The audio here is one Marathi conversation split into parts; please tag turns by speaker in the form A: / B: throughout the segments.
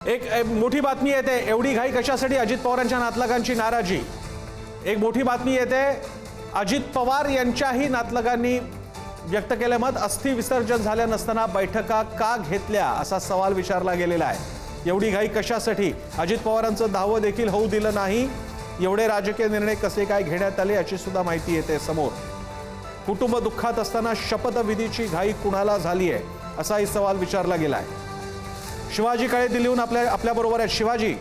A: एक मोठी बातमी येते, एवढी घाई कशासाठी? अजित पवारांच्या नातलगांची नाराजी। एक मोठी बातमी येते, अजित पवार यांच्याही नातलगांनी व्यक्त केले मत, अस्थि विसर्जन झाल्या नसताना बैठका का घेतल्या असा सवाल विचारला गेलेला आहे। एवढी घाई कशासाठी? अजित पवारांचं 10वं देखील होऊ दिलं नाही, एवढे राजकीय निर्णय कसे काय घेण्यात आले याची सुद्धा माहिती येते समोर। कुटुंब दुःखात असताना शपथविधीची घाई कुणाला झाली आहे असाही सवाल विचारला गेलाय। शिवाजी काळे दिल्लीहून आपल्या बरोबर आहेत। शिवाजी,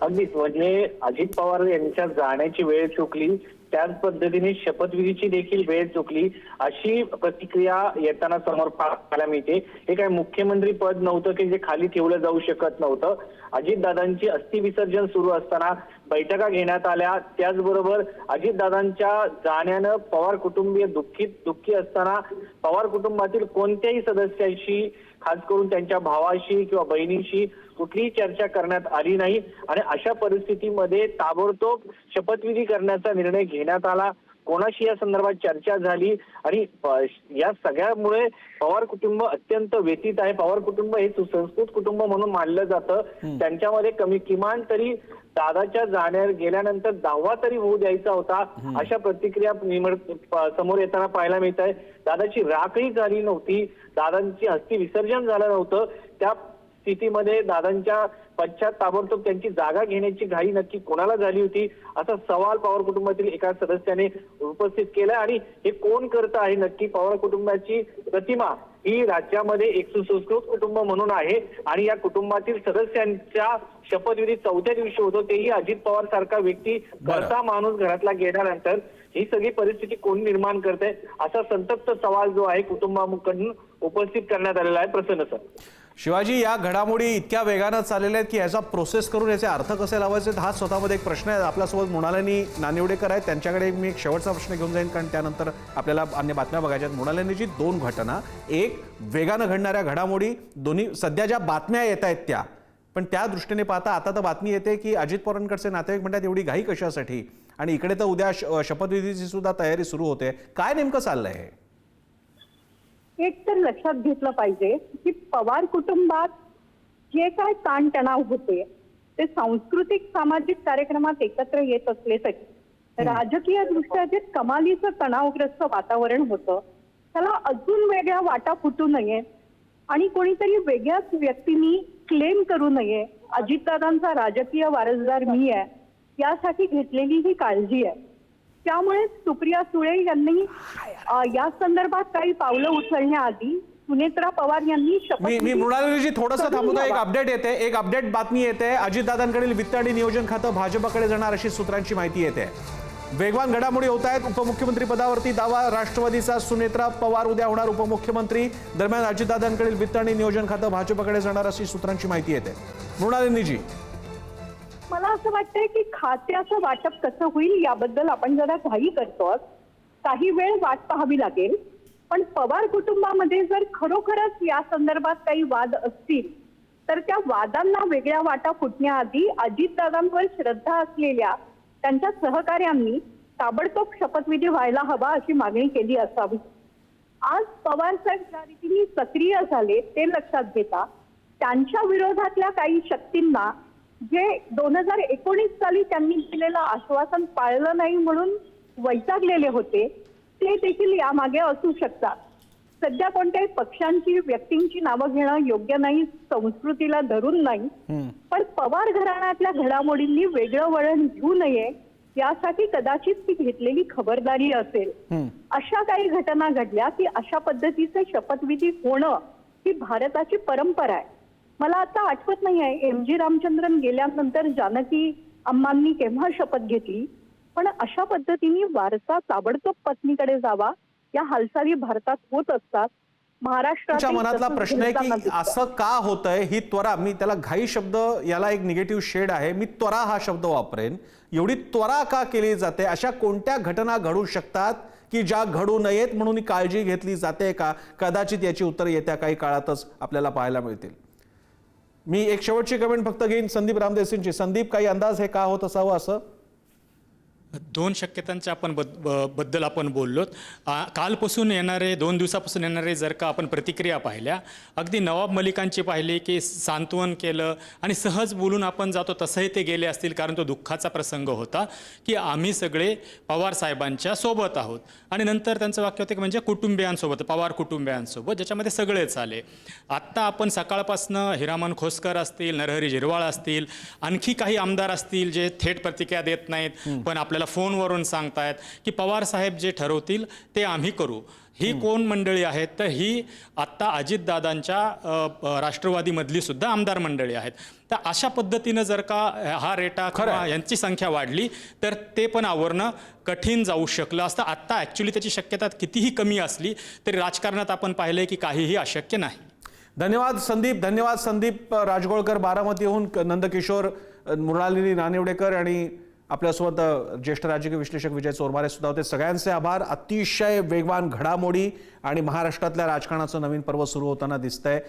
B: अगदीच म्हणजे अजित पवार यांच्या जाण्याची वेळ चुकली, त्याच पद्धतीने शपथविधीची देखील वेळ चुकली अशी प्रतिक्रिया येताना समोर पाहायला मिळते। हे काय मुख्यमंत्री पद नव्हतं की जे खाली ठेवलं जाऊ शकत नव्हतं। अजितदादांची अस्थि विसर्जन सुरू असताना बैठका घेण्यात आल्या, त्याचबरोबर अजितदादांच्या जाण्यानं पवार कुटुंबीय दुःखी असताना पवार कुटुंबातील कोणत्याही सदस्याशी, खास करून त्यांच्या भावाशी किंवा बहिणीशी कुठलीही चर्चा करण्यात आली नाही आणि अशा परिस्थितीमध्ये ताबडतोब शपथविधी करण्याचा निर्णय घेण्यात आला। कोणाशी या संदर्भात चर्चा झाली आणि या सगळ्यामुळे पवार कुटुंब अत्यंत व्यथित आहे। पवार कुटुंब हे सुसंस्कृत कुटुंब म्हणून मानलं जातं, त्यांच्यामध्ये किमान तरी दादाच्या जाण्यावर गेल्यानंतर 10वा तरी होऊ द्यायचा होता, अशा प्रतिक्रिया समोर येताना पाहायला मिळत आहे। दादाची राखही झाली नव्हती, दादांची अस्थि विसर्जन झालं नव्हतं, त्या स्थितीमध्ये दादांच्या पश्चात ताबडतोब त्यांची जागा घेण्याची घाई नक्की कोणाला झाली होती असा सवाल पवार कुटुंबातील एका सदस्याने उपस्थित केला। आणि हे कोण करत आहे नक्की? पवार कुटुंबाची प्रतिमा ही राज्यामध्ये एक सुसंस्कृत कुटुंब म्हणून आहे आणि या कुटुंबातील सदस्यांच्या शपथविधी 4थ्या दिवशी होतो, तेही अजित पवार सारखा व्यक्ती, करता माणूस घरातला गेल्यानंतर ही सगळी परिस्थिती कोण निर्माण करते असा संतप्त सवाल जो आहे कुटुंबाकडून उपस्थित करण्यात आलेला आहे। प्रसन्न सर,
A: शिवाजी, या घडामोडी इतक्या वेगाने चाललेल्या आहेत की याचा प्रोसेस करून याचे अर्थ कसे लावायचे हा स्वतःमध्ये एक प्रश्न आहे। आपल्यासोबत मृणालिनी नानिवडेकर आहेत, त्यांच्याकडे मी एक शेवटचा प्रश्न घेऊन जाईन कारण त्यानंतर आपल्याला अन्य बातम्या बघायच्या आहेत। मृणालिनीची 2 घटना, एक वेगाने घडणाऱ्या घडामोडी, दोन्ही सध्या ज्या बातम्या येत आहेत त्या, पण त्या दृष्टीने पाहता आता तर बातमी येते की अजित पवारांकडचे नातेवाईक म्हणतात एवढी घाई कशासाठी, आणि इकडे तर उद्या शपथविधीची सुद्धा तयारी सुरू होते। काय नेमकं चाललंय हे?
C: एक तर लक्षात घेतलं पाहिजे की पवार कुटुंबात जे काय ताणतणाव होते ते सांस्कृतिक सामाजिक कार्यक्रमात एकत्र येत असले तरी राजकीय दृष्ट्या जे कमालीचं तणावग्रस्त वातावरण होतं त्याला अजून वेगळ्या वाटा फुटू नये आणि कोणीतरी वेगळ्याच व्यक्तींनी क्लेम करू नये अजितदादांचा राजकीय वारसदार मी आहे यासाठी घेतलेली ही काळजी आहे। त्यामुळे सुप्रिया सुळे यांनी या संदर्भात काही पावलं उचलण्याआधी सुनेत्रा पवार यांनी
A: मी मृणालिनीजी थोडंसं थांबतो, एक अपडेट येते, एक अपडेट बातमी येते। अजितदादांकडील वित्त आणि नियोजन खातं भाजपकडे जाणार अशी सूत्रांची माहिती येते। वेगवान घडामोडी होत आहेत। उपमुख्यमंत्री पदावरती दावा राष्ट्रवादीचा, सुनेत्रा पवार उद्या होणार उपमुख्यमंत्री। दरम्यान अजितदादांकडील वित्त आणि नियोजन खातं भाजपकडे जाणार अशी सूत्रांची माहिती येते। मृणालिनीजी,
C: मला असं वाटतंय की खात्याचं वाटप कसं होईल याबद्दल आपण जरा घाई करतो, काही वेळ वाट पाहावी लागेल। पण पवार कुटुंबामध्ये जर खरोखरच या संदर्भात काही वाद असतील तर त्या वादांना वेगळ्या वाटा फुटण्याआधी अजितदादांवर श्रद्धा असलेल्या त्यांच्या सहकार्यांनी ताबडतोब शपथविधी व्हायला हवा अशी मागणी केली असावी। आज पवार साहेब ज्या रीतीने सक्रिय झाले ते लक्षात घेता त्यांच्या विरोधातल्या काही शक्तींना जे 2019 साली त्यांनी दिलेलं आश्वासन पाळलं नाही म्हणून वैतागलेले होते ते देखील यामागे असू शकतात। सध्या कोणत्याही पक्षांची, व्यक्तींची नावं घेणं योग्य नाही, संस्कृतीला धरून नाही, पण पवार घराण्यातल्या घडामोडींनी वेगळं वळण घेऊ नये यासाठी कदाचित ती घेतलेली खबरदारी असेल। अशा काही घटना घडल्या की अशा पद्धतीचे शपथविधी होणं ही भारताची परंपरा आहे। मला आता आठवत नाही आहे MG रामचंद्रन गेल्यानंतर जानकी अम्मांनी केव्हा शपथ घेतली, पण अशा पद्धतीने वारसा ताबडतोब पत्नीकडे जावा या हालचाली भारतात होत असतात।
A: महाराष्ट्राच्या मनातला प्रश्न आहे की असं का होतंय? ही त्वरा, मी त्याला घाई शब्द, याला एक निगेटिव्ह शेड आहे, मी त्वरा हा शब्द वापरेन। एवढी त्वरा का केली जाते? अशा कोणत्या घटना घडू शकतात की ज्या घडू नयेत म्हणून काळजी घेतली जाते का? कदाचित याची उत्तर येत्या काही काळातच आपल्याला पाहायला मिळतील। मी एक शेवटची कमेंट फक्त घेईन संदीप रामदेवसिंगची। संदीप, काही अंदाज हे का होत असावं असं?
D: दोन शक्यतांच्या आपण बद्दल आपण बोललोत. कालपासून येणारे 2 दिवसापासून येणारे जर का आपण प्रतिक्रिया पाहिल्या, अगदी नवाब मलिकांची पाहिली की सांत्वन केलं आणि सहज बोलून आपण जातो तसंही ते गेले असतील, कारण तो दुःखाचा प्रसंग होता की आम्ही सगळे पवार साहेबांच्या सोबत आहोत. आणि नंतर त्यांचं वाक्य होतं की म्हणजे कुटुंबियांसोबत, पवार कुटुंबियांसोबत, ज्याच्यामध्ये सगळेच आले. आत्ता आपण सकाळपासनं हिरामन खोसकर असतील, नरहरी झिरवाळ असतील, आणखी काही आमदार असतील जे थेट प्रतिक्रिया देत नाहीत पण आपल्याला फोनवरून सांगतायत की पवार साहेब जे ठरवतील ते आम्ही करू. ही कोण मंडळी आहेत? तर ही आत्ता अजितदादांच्या राष्ट्रवादीमधली सुद्धा आमदार मंडळी आहेत. तर अशा पद्धतीनं जर का हा रेटा किंवा यांची संख्या वाढली तर ते पण आवरणं कठीण जाऊ शकलं असतं. आत्ता ॲक्च्युली त्याची शक्यता कितीही कमी असली तरी राजकारणात आपण पाहिलंय की काहीही अशक्य नाही.
A: धन्यवाद संदीप राजगोळकर बारामतीहून, नंदकिशोर, मृणालिनी नानिवडेकर आणि आपल्यासोबत ज्येष्ठ राजकीय विश्लेषक विजय चोरमारे सुद्धा होते. सगळ्यांचे आभार. अतिशय वेगवान घडामोडी आणि महाराष्ट्रातल्या राजकारणाचं नवीन पर्व सुरू होताना दिसतंय.